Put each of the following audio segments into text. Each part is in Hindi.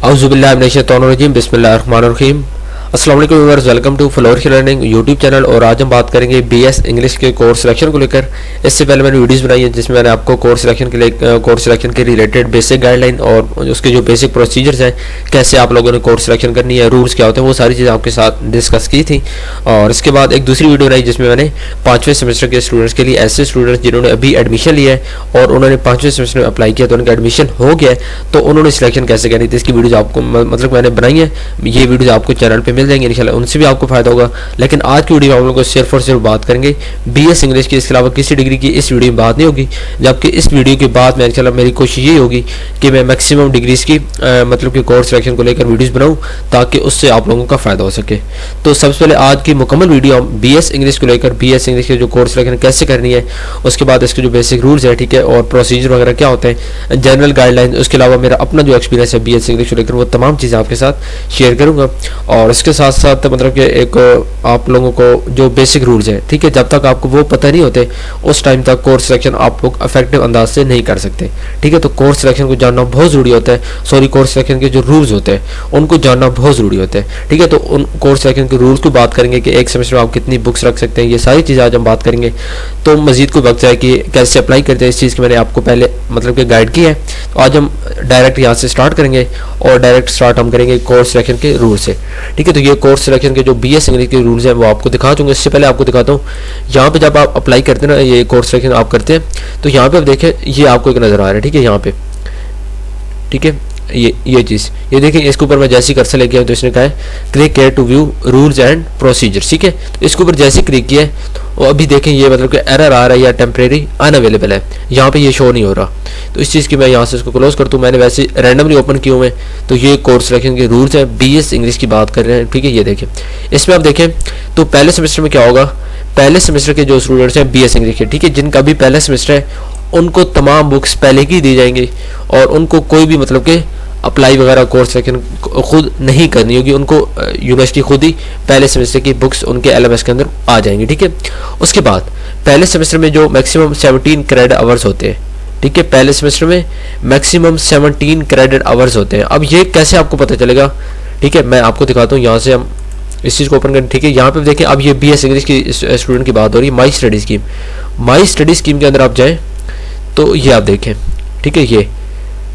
औज़ुबिल्लाहि मिनश्शैतानिर्रजीम बिस्मिल्लाहिर्रहमानिर्रहीम। अस्सलाम वालेकुम viewers, welcome to flourish learning YouTube channel. और आज हम बात करेंगे बीएस इंग्लिश के कोर्स सिलेक्शन को लेकर। इससे पहले मैंने वीडियोस बनाई है जिसमें मैंने आपको कोर्स सिलेक्शन के रिलेटेड बेसिक गाइडलाइन और उसके जो बेसिक प्रोसीजर्स हैं, कैसे आप लोगों ने कोर्स सिलेक्शन करनी है, रूल्स क्या होते हैं, वो सारी चीज़ें आपके साथ डिस्कस की थी। और इसके बाद एक दूसरी वीडियो बनाई जिसमें मैंने 5वें सेमेस्टर के स्टूडेंट्स के लिए, ऐसे स्टूडेंट्स जिन्होंने अभी एडमिशन लिया है और उन्होंने 5वें सेमेस्टर में अप्लाई किया तो उनका एडमिशन हो गया है, तो उन्होंने सिलेक्शन कैसे करनी थी, इसकी वीडियो आपको मैंने बनाई है। ये वीडियो आपको चैनल पर मिल जाएंगे इंशाल्लाह, उनसे भी आपको फायदा होगा। लेकिन आज की वीडियो में हम लोग सिर्फ और सिर्फ बात करेंगे बीएस इंग्लिश की, इसके अलावा किसी डिग्री की इस वीडियो में बात नहीं होगी। जबकि इस वीडियो के बाद मैं इंशाल्लाह मेरी कोशिश ये होगी कि मैं मैक्सिमम डिग्रीज की मतलब कि कोर्स सिलेक्शन को लेकर वीडियोस बनाऊं ताकि उससे आप लोगों का फायदा हो सके। तो सबसे पहले आज की मुकम्मल वीडियो हम बीएस इंग्लिश को लेकर, बीएस इंग्लिश के जो कोर्स सिलेक्शन कैसे करनी है, उसके बाद इसके जो बेसिक रूल्स है, ठीक है, और प्रोसीजर वगैरह क्या होते हैं, जनरल गाइडलाइन, उसके अलावा मेरा अपना जो एक्सपीरियंस है बीएस इंग्लिश को लेकर, वो तमाम चीज़ें आपके साथ शेयर करूँगा। और इसके साथ साथ मतलब कि एक आप लोगों को जो बेसिक रूल्स हैं, ठीक है, जब तक आपको वो पता नहीं होते उस टाइम तक कोर्स सिलेक्शन आप लोग इफेक्टिव अंदाज से नहीं कर सकते, ठीक है। तो कोर्स सिलेक्शन को जानना बहुत ज़रूरी होता है, कोर्स सिलेक्शन के जो रूल्स होते हैं उनको जानना बहुत ज़रूरी होता है, ठीक है। तो उन कोर्स सिलेक्शन के रूल्स को बात करेंगे कि एक सेमेस्टर में आप कितनी बुक्स रख सकते हैं, ये सारी चीज़ें आज हम बात करेंगे। तो मजीद कोई वक्त है कि कैसे अप्लाई करते हैं, इस चीज़ की मैंने आपको पहले मतलब कि गाइड की है। तो आज हम डायरेक्ट यहाँ से स्टार्ट करेंगे और डायरेक्ट स्टार्ट हम करेंगे कोर्स सिलेक्शन के रूल से, ठीक है। तो ये कोर्स सिलेक्शन के जो बीएस इंग्लिश के रूल्स हैं वो आपको दिखा दूंगा। इससे पहले आपको दिखाता हूँ, यहाँ पे जब आप अप्लाई करते हैं ना, ये कोर्स सिलेक्शन आप करते हैं तो यहाँ पे आप देखें, ये आपको एक नज़र आ रहा है, ठीक है, यहाँ पे, ठीक है, ये चीज़ ये देखें। इसके ऊपर मैं जैसे कर्सर लेके आया तो इसने कहा है click here to view rules and procedures, ठीक है। तो इसके ऊपर जैसे क्लिक किया है तो अभी देखें ये मतलब कि एरर आ रहा है या टेम्परेरी अनअवेलेबल है, यहाँ पे ये शो नहीं हो रहा। तो इस चीज़ की मैं यहाँ से इसको क्लोज करता हूँ, मैंने वैसे रैंडमली ओपन किए हुए हैं। तो ये कोर्स सिलेक्शन के रूल्स हैं, बीएस इंग्लिश की बात कर रहे हैं, ठीक है। ये देखें, इसमें आप देखें तो पहले सेमेस्टर में क्या होगा, पहले सेमेस्टर के जो स्टूडेंट्स हैं बीएस इंग्लिश के, ठीक है, जिनका भी पहला सेमेस्टर है उनको तमाम बुक्स पहले की दी जाएंगी और उनको कोई भी मतलब कि अप्लाई वगैरह कोर्स सिलेक्शन खुद नहीं करनी होगी, उनको यूनिवर्सिटी खुद ही पहले सेमेस्टर की बुक्स उनके एलएमएस के अंदर आ जाएंगी, ठीक है। उसके बाद पहले सेमेस्टर में जो मैक्सिमम 17 क्रेडिट आवर्स होते हैं, ठीक है, पहले सेमेस्टर में मैक्सिमम 17 क्रेडिट आवर्स होते हैं। अब ये कैसे आपको पता चलेगा, ठीक है, मैं आपको दिखाता हूँ। यहाँ से हम इस चीज़ को ओपन करें, ठीक है। यहाँ पे देखें, अब ये बीएस इंग्लिश की स्टूडेंट की बात हो रही है, my study scheme. My study scheme के अंदर आप जाएँ तो ये आप देखें, ठीक है,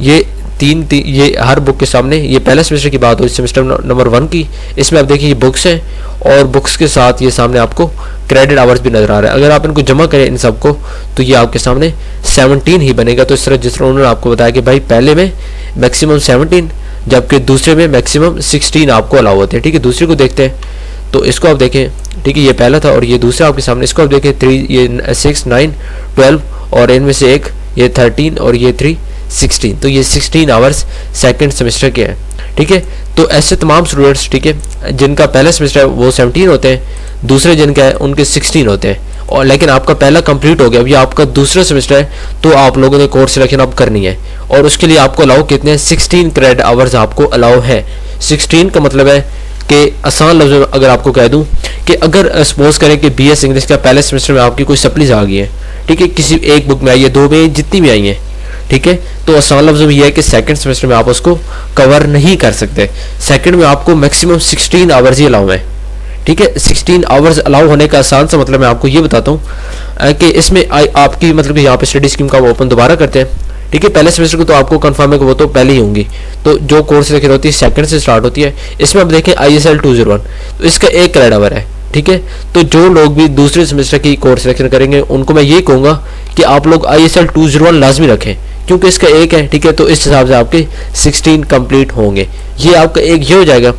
ये तीन ये हर बुक के सामने, ये पहला सेमेस्टर की बात हो, सेमेस्टर नंबर 1 की, इसमें आप देखिए ये बुक्स हैं और बुक्स के साथ ये सामने आपको क्रेडिट आवर्स भी नज़र आ रहा है। अगर आप इनको जमा करें इन सबको तो ये आपके सामने 17 ही बनेगा। तो इस तरह जिस तरह उन्होंने आपको बताया कि भाई पहले में मैक्सिमम 17 जबकि दूसरे में मैक्सिमम 16 आपको अलाउ होते हैं, ठीक है। दूसरे को देखते हैं तो इसको आप देखें, ठीक है, ये पहला था और ये दूसरा आपके सामने, इसको आप देखें 3, ये 6, 9, 12 और इनमें से एक ये 13 और ये 3, 16। तो ये 16 आवर्स सेकंड सेमेस्टर के हैं, ठीक है। तो ऐसे तमाम स्टूडेंट्स, ठीक है, जिनका पहला सेमेस्टर है वो 17 होते हैं, दूसरे जिनका है उनके 16 होते हैं। और लेकिन आपका पहला कंप्लीट हो गया, अभी आपका दूसरा सेमेस्टर है तो आप लोगों ने कोर्स सिलेक्शन अब करनी है और उसके लिए आपको अलाउ कितने हैं, 16 क्रेडिट आवर्स आपको अलाउ है। 16 का मतलब है कि आसान लफ्ज़ों में अगर आपको कह दूं कि अगर सपोज करें कि बीएस इंग्लिश का पहले सेमेस्टर में आपकी कोई सप्लीज आ गई है, ठीक है, किसी एक बुक में आई है, 2 में, जितनी भी आई हैं, ठीक है, तो आसान लफ्ज़ों में यह है कि सेकंड सेमेस्टर में आप उसको कवर नहीं कर सकते। सेकंड में आपको मैक्सिमम 16 आवर्स ही अलाउ है, ठीक है। 16 आवर्स अलाउ होने का आसान सा मतलब मैं आपको ये बताता हूँ कि इसमें आपकी मतलब यहाँ पे स्टडी स्कीम का ओपन दोबारा करते हैं, ठीक है। पहले सेमेस्टर को तो आपको कंफर्म है कि वो तो पहले ही होंगी, तो जो कोर्स सिलेक्शन होती है सेकंड से स्टार्ट होती है। इसमें आप देखें ISL 201, तो इसका 1 क्रेडिट आवर है, ठीक है। तो जो लोग भी दूसरे सेमेस्टर की कोर्स सिलेक्शन करेंगे उनको मैं ये कहूँगा कि आप लोग ISL 201 लाजमी रखें क्योंकि इसका 1 है, ठीक है। तो इस हिसाब से आपके 16 कंप्लीट होंगे, ये आपका एक ये हो जाएगा।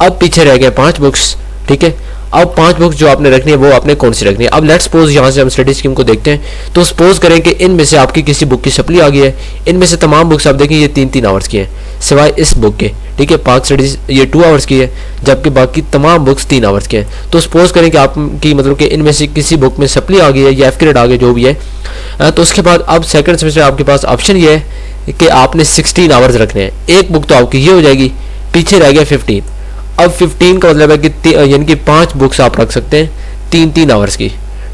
अब पीछे रह गए 5 बुक्स, ठीक है। अब 5 बुक्स जो आपने रखनी है वो आपने कौन सी रखनी है। अब लेट्स सपोज यहाँ से हम स्टडी स्कीम को देखते हैं, तो सपोज करें कि इनमें से आपकी किसी बुक की सप्ली आ गई है, इनमें से तमाम बुक्स आप देखें ये 3-3 आवर्स की हैं सिवाय इस बुक के, ठीक है। पार्क स्टडीज ये 2 आवर्स की है जबकि बाकी तमाम बुक्स 3 आवर्स के हैं। तो सपोज करें कि आपकी मतलब कि इनमें से किसी बुक में सप्ली आ गई है या एफ ग्रेड आ गए जो भी है, तो उसके बाद अब सेकंड सेमेस्टर आपके पास ऑप्शन ये है कि आपने 16 आवर्स रखने हैं। एक बुक तो आपकी ये हो जाएगी, पीछे रह गया 15। अब 15 का मतलब है कि यानी कि 5 बुक्स आप रख सकते हैं 3-3 आवर्स की,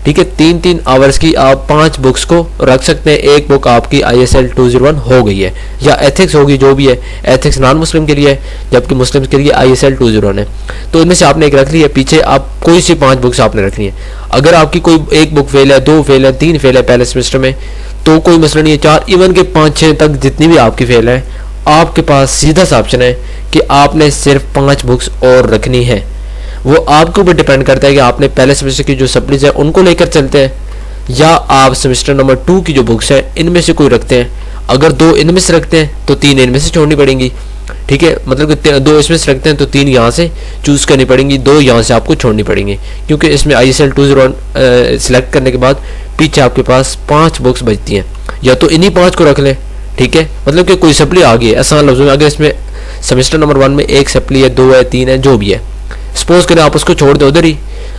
ठीक है। 3-3 आवर्स की आप 5 बुक्स को रख सकते हैं। एक बुक आपकी ISL 201 हो गई है, या एथिक्स होगी, जो भी है। एथिक्स नॉन मुस्लिम के लिए है, जबकि मुस्लिम के लिए ISL 201 है। तो इनमें से आपने एक रख ली है, पीछे आप कोई सी 5 बुक्स आपने रखनी है। अगर आपकी कोई एक बुक फेल है, 2 फेल है, 3 फेल है पहले सेमेस्टर में, तो कोई मसला नहीं है। 4 इवन के 5-6 तक जितनी भी आपकी फेल है, आपके पास सीधा सा ऑप्शन है कि आपने सिर्फ 5 बुक्स और रखनी है। वो आपके ऊपर डिपेंड करता है कि आपने पहले सेमेस्टर की जो सप्लीज है उनको लेकर चलते हैं, या आप सेमेस्टर नंबर 2 की जो बुक्स है इनमें से कोई रखते हैं। अगर 2 इनमें से रखते हैं तो 3 इनमें से छोड़नी पड़ेंगी, ठीक है। मतलब कि 2 इसमें से रखते हैं तो 3 यहाँ से चूज करनी पड़ेंगी, 2 यहाँ से आपको छोड़नी पड़ेंगी, क्योंकि इसमें ISL 201 सिलेक्ट करने के बाद पीछे आपके पास 5 बुक्स बचती हैं। या तो इन्हीं 5 को रख लें, ठीक है। मतलब कि कोई सप्ली आ गई है, आसान लफ्ज़ों में, अगर इसमें सेमेस्टर नंबर 1 में 1 सप्ली है, 2 है, 3 है, जो भी है, सपोज करें आप उसको छोड़ दो उधर ही,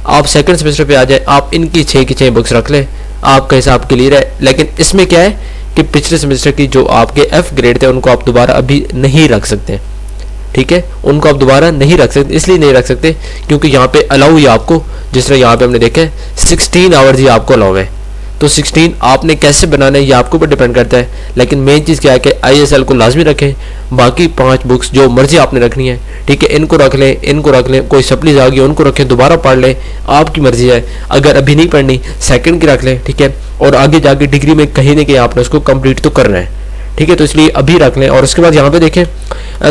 आप सेकंड सेमेस्टर पे आ जाए, आप इनकी 6 की 6 बुक्स रख लें, आपका हिसाब क्लियर है। लेकिन इसमें क्या है कि पिछले सेमेस्टर की जो आपके F ग्रेड थे उनको आप दोबारा अभी नहीं रख सकते, ठीक है। उनको आप दोबारा नहीं रख सकते, इसलिए नहीं रख सकते क्योंकि यहाँ पे अलाउ ही आपको, जिस तरह यहाँ पे हमने देखा है 16 आवर्स ही आपको अलाउ है। तो 16 आपने कैसे बनाना है ये आपके ऊपर डिपेंड करता है। लेकिन मेन चीज़ क्या है कि ISL को लाजमी रखें, बाकी 5 बुक्स जो मर्जी आपने रखनी है, ठीक है, इनको रख लें, इनको रख लें। कोई सप्लीज आ गई उनको रखें, दोबारा पढ़ लें, आपकी मर्जी है। अगर अभी नहीं पढ़नी, सेकंड की रख लें, ठीक है। और आगे जाके डिग्री में कहीं ना कहीं आपने उसको कंप्लीट तो करना है, ठीक है। तो इसलिए अभी रख लें। और उसके बाद यहाँ पे देखें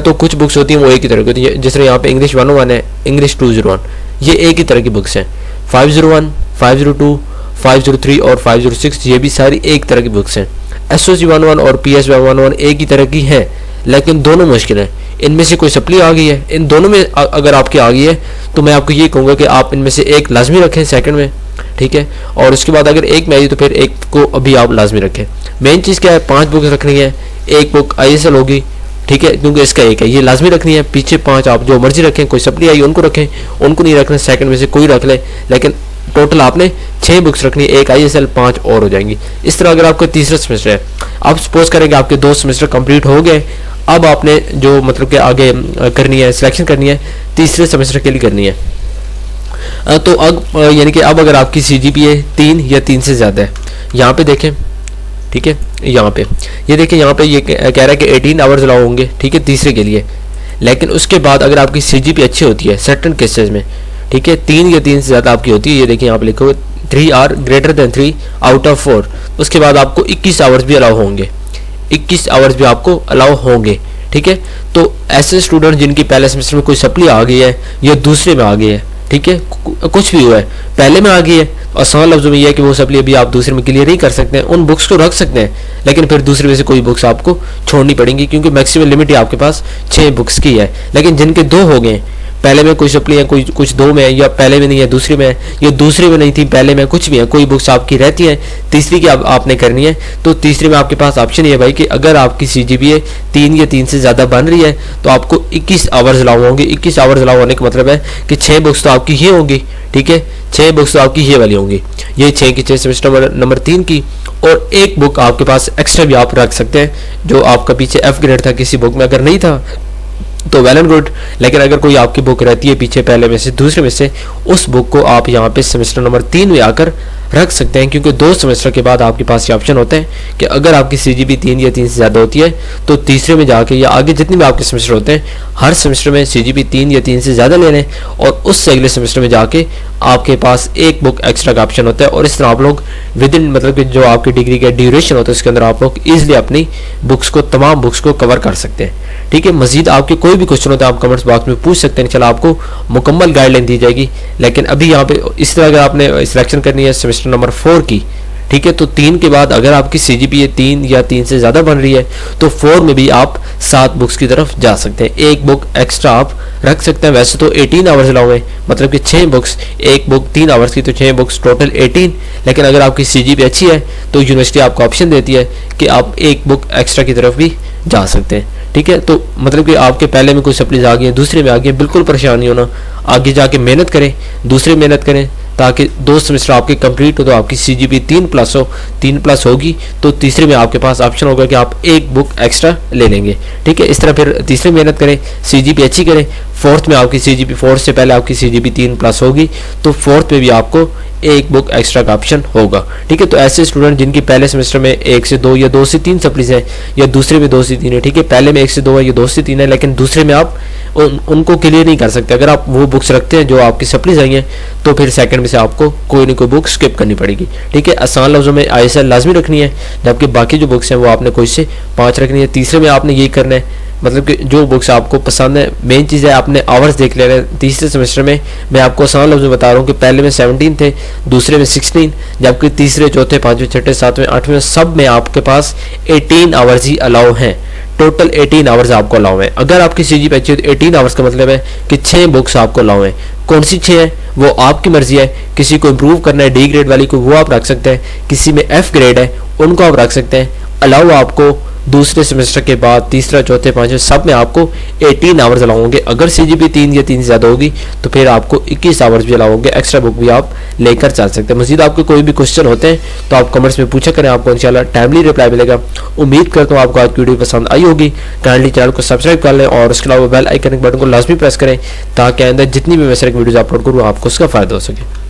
तो कुछ बुक्स होती हैं वो एक ही तरह की होती है। जिस तरह यहाँ पे इंग्लिश 101 है, इंग्लिश 201, ये एक ही तरह की बुक्स हैं। 501, 502, 503 और 506 ये भी सारी एक तरह की बुक्स हैं। SOC 101 और PS 111 एक ही तरह की है, लेकिन दोनों मुश्किल हैं। इनमें से कोई सप्ली आ गई है, इन दोनों में अगर आपकी आ गई है तो मैं आपको ये कहूँगा कि आप इनमें से एक लाजमी रखें सेकंड में, ठीक है। और उसके बाद अगर एक में आई तो फिर एक को अभी आप लाजमी रखें। मेन चीज़ क्या है, 5 बुक्स रखनी है, एक बुक ISL होगी, ठीक है, क्योंकि इसका एक है, ये लाजमी रखनी है। पीछे 5 आप जो मर्जी रखें, कोई सप्ली आई उनको रखें, उनको नहीं रखना, सेकंड में से कोई रख ले। लेकिन टोटल आपने 6 बुक्स रखनी है, एक ISL, 5 और हो जाएंगी। इस तरह अगर आपका तीसरा सेमेस्टर है, आप सपोज करेंगे आपके 2 सेमेस्टर कंप्लीट हो गए, अब आपने जो मतलब कि आगे करनी है, सिलेक्शन करनी है, तीसरे सेमेस्टर के लिए करनी है। तो अब यानी कि अब अगर आपकी CGPA 3 या 3 से ज़्यादा है, यहाँ पे देखें, ठीक है, यहाँ पे ये देखें, यहाँ पे ये कह रहा है कि 18 आवर्स अलाउ होंगे, ठीक है, तीसरे के लिए। लेकिन उसके बाद अगर आपकी CGPA अच्छी होती है सर्टन केसेस में, ठीक है, 3 या 3 से ज़्यादा आपकी होती है, ये देखिए यहाँ पे लिखा हुआ 3 are greater than 3 out of 4, उसके बाद आपको 21 आवर्स भी अलाउ होंगे, 21 आवर्स भी आपको अलाउ होंगे, ठीक है। तो ऐसे स्टूडेंट जिनकी पहले सेमेस्टर में कोई सप्ली आ गई है या दूसरे में आ गई है, ठीक है, कुछ भी हुआ है, पहले में आ गई है, आसान लफ्ज़ों में यह है कि वो सप्ली अभी आप दूसरे में क्लियर नहीं कर सकते हैं, उन बुक्स को रख सकते हैं, लेकिन फिर दूसरे में से कोई बुक्स आपको छोड़नी पड़ेंगी, क्योंकि मैक्सिमम लिमिट ही आपके पास 6 बुक्स की है। लेकिन जिनके 2 हो गए, पहले में कोई सप्ली है, कोई कुछ 2 में है, या पहले में नहीं है दूसरे में है, या दूसरे में नहीं थी पहले में, कुछ भी है, कोई बुक्स आपकी रहती है, तीसरी की आपने करनी है, तो तीसरे में आपके पास ऑप्शन ये है भाई कि अगर आपकी CGPA 3 या 3 से ज़्यादा बन रही है तो आपको 21 आवर्स अलाउ होंगे। 21 आवर्स अलाउ होने का मतलब है कि 6 बुक्स तो आपकी ये होंगी, ठीक है, 6 बुक्स तो आपकी ये वाली होंगी, ये 6 की 6 सेमेस्टर नंबर 3 की, और एक बुक आपके पास एक्स्ट्रा भी आप रख सकते हैं, जो आपका पीछे F ग्रेड था किसी बुक में अगर नहीं था तो वेल एंड गुड। लेकिन अगर कोई आपकी बुक रहती है पीछे पहले में से, दूसरे में से, उस बुक को आप यहाँ पे सेमेस्टर नंबर 3 में आकर रख सकते हैं, क्योंकि 2 सेमेस्टर के बाद आपके पास ये ऑप्शन होता है कि अगर आपकी CGPA 3 या 3 से ज़्यादा होती है तो तीसरे में जाके या आगे जितने भी आपके सेमेस्टर होते हैं, हर सेमेस्टर में CGPA 3 या 3 से ज़्यादा ले लें, और उससे अगले सेमेस्टर में जाके आपके पास एक बुक एक्स्ट्रा का ऑप्शन होता है। और इस तरह आप लोग विद इन मतलब कि जो आपकी डिग्री का ड्यूरेशन होता है उसके अंदर आप लोग ईजिली अपनी बुक्स को, तमाम बुक्स को कवर कर सकते हैं, ठीक है। मजीद आपके कोई भी क्वेश्चन होता है आप कमेंट्स बॉक्स में पूछ सकते हैं, चलो आपको मुकम्मल गाइडलाइन दी जाएगी। लेकिन अभी यहाँ पे इस तरह अगर आपने सिलेक्शन करनी है सेमेस्टर नंबर 4 की, ठीक है, तो 3 के बाद अगर आपकी CGPA 3 या 3 से ज़्यादा बन रही है तो 4 में भी आप 7 बुक्स की तरफ जा सकते हैं, एक बुक एक्स्ट्रा आप रख सकते हैं। वैसे तो 18 आवर्स अलाउ है, मतलब कि 6 बुक्स, एक बुक 3 आवर्स की, तो 6 बुक्स टोटल 18। लेकिन अगर आपकी CGPA अच्छी है तो यूनिवर्सिटी आपको ऑप्शन देती है कि आप एक बुक एक्स्ट्रा की तरफ भी जा सकते हैं, ठीक है। तो मतलब कि आपके पहले में कोई सप्लीज आ गई है, दूसरे में आ गई है, बिल्कुल परेशान नहीं होना, आगे जाके मेहनत करें, दूसरे मेहनत करें, ताकि 2 सेमेस्टर आपके कंप्लीट हो तो आपकी CGP 3+ हो, 3+ होगी तो तीसरे में आपके पास ऑप्शन होगा कि आप एक बुक एक्स्ट्रा ले लेंगे। ठीक है, इस तरह फिर तीसरे मेहनत करें, CGP अच्छी करें, फोर्थ में आपकी CGP 4 से पहले आपकी CGP 3+ होगी तो फोर्थ में भी आपको एक बुक एक्स्ट्रा का ऑप्शन होगा। ठीक है, तो ऐसे स्टूडेंट जिनकी पहले सेमेस्टर में 1 से 2 या 2 से 3 सप्लीज है या दूसरे में 2 से 3 है, ठीक है, पहले में 1 से 2 है या 2 से 3 है, लेकिन दूसरे में आप उनको क्लियर नहीं कर सकते। अगर आप वो बुक्स रखते हैं जो आपकी सप्लीज आई हैं तो फिर सेकंड में से आपको कोई ना कोई बुक स्किप करनी पड़ेगी। ठीक है, आसान लफ्जों में ISL लाजमी रखनी है, जबकि बाकी जो बुक्स हैं वो आपने कोई से 5 रखनी है। तीसरे में आपने यही करना है, मतलब कि जो बुक्स आपको पसंद है, मेन चीज़ है आपने आवर्स देख लेना है। तीसरे सेमेस्टर में मैं आपको आसान लफ्ज़ में बता रहा हूँ कि पहले में 17 थे, दूसरे में 16, जबकि तीसरे चौथे पाँचवें छठे सातवें आठवें सब में आपके पास 18 आवर्स ही अलाउ हैं। टोटल 18 आवर्स आपको अलाउ है। अगर आपकी CGP अच्छी है तो 18 आवर्स का मतलब है कि 6 बुक्स आपको अलाउ है। कौन सी 6 है वो आपकी मर्जी है, किसी को इम्प्रूव करना है D ग्रेड वाली को वो आप रख सकते हैं, किसी में F ग्रेड है उनको आप रख सकते हैं। अलाउ आपको दूसरे सेमेस्टर के बाद तीसरा चौथे पांचवें सब में आपको 18 आवर्स अलाउ होंगे। अगर CGP 3 या 3 से ज़्यादा होगी तो फिर आपको 21 आवर्स भी अलाउ होंगे, एक्स्ट्रा बुक भी आप लेकर चल सकते हैं। मज़ीद आपके कोई भी क्वेश्चन होते हैं तो आप कमेंट्स में पूछा करें, आपको इंशाल्लाह टाइमली रिप्लाई मिलेगा। उम्मीद करता हूँ आपको आज की वीडियो पसंद आई होगी। काइंडली चैनल को सब्सक्राइब कर लें और उसके अलावा बेल आइकन बटन को लाजमी प्रेस करें ताकि आइंदा जितनी भी मैं वीडियोज़ अपलोड करूँ आपको उसका फ़ायदा हो सके।